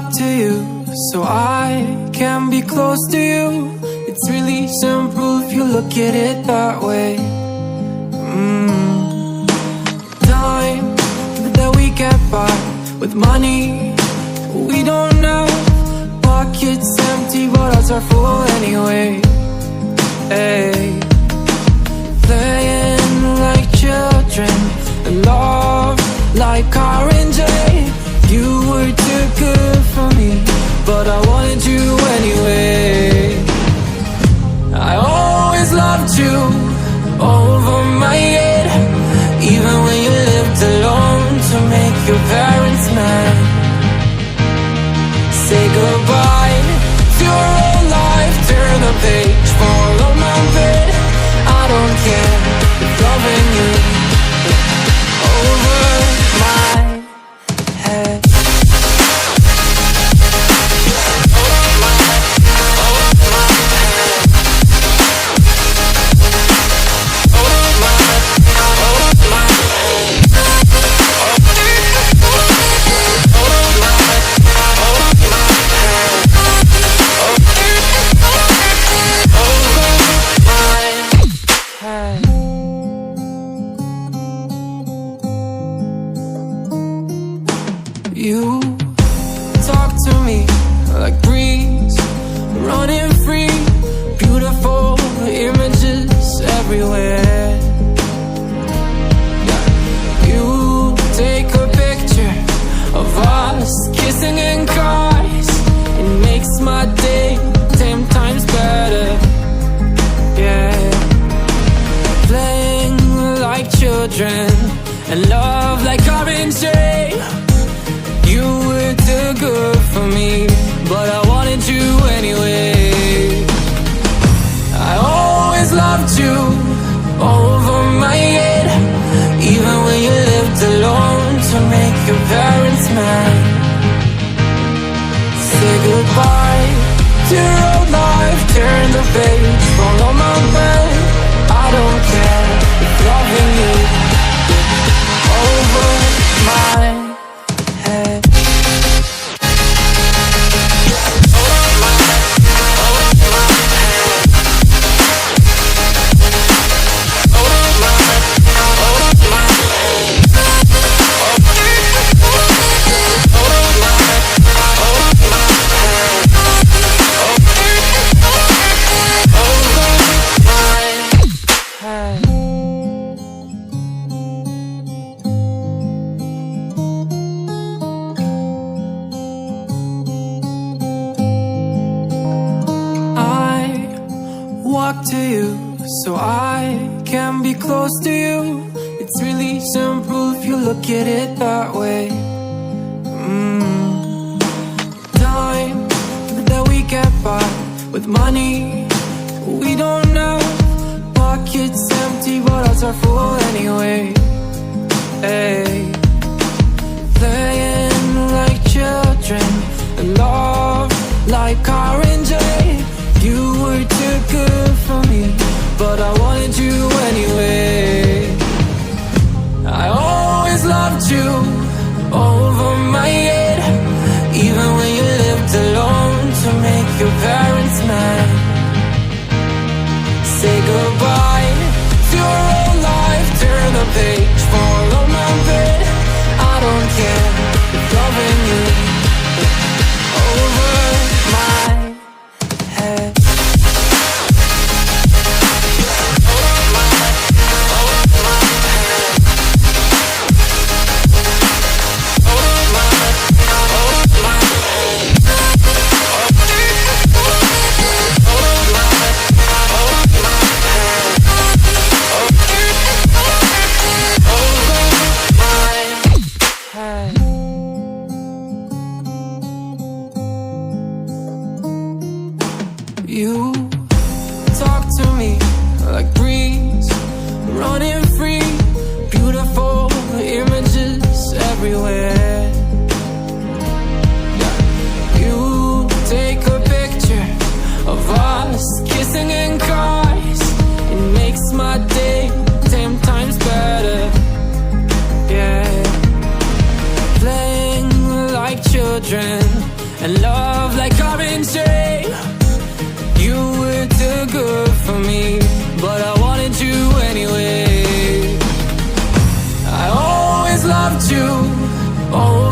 walk to you so I can be close to you. It's really simple if you look at it that way. Time that we get by with money we don't know. Pockets empty but hearts are full anyway. Hey, playing like children and love like R&J. You were too good for me, but I wanted you anyway. I always loved you over my head, even when you lived alone to make your parents mad. Say goodbye to your old life, turn the page, follow my bed. I don't care if loving you over my head. You talk to me like breeze, running free, beautiful images everywhere. You take a picture of us kissing in cars, it makes my day 10 times better. Yeah, playing like children and love like R&J. You were too good for me, but I wanted you anyway. I always loved you over my head, even when you lived alone to make your parents mad. Say goodbye to your old life, turn the page, follow my bed. I don't care if loving you over my head. Walk to you so I can be close to you. It's really simple if you look at it that way. Time that we get by with money we don't know. Pockets empty but hearts are full anyway. Hey, playing like children and love like R&J. You were too good for me, but I wanted you anyway. I always loved you over my head, even when you lived alone to make your parents mad. Say goodbye to your old life, turn the page, follow my bed. I don't care if loving you over my head. You talk to me like breeze, running free, beautiful images everywhere. You take a picture of us kissing in cars, it makes my day 10 times better. Yeah, playing like children anyway. I always loved you, always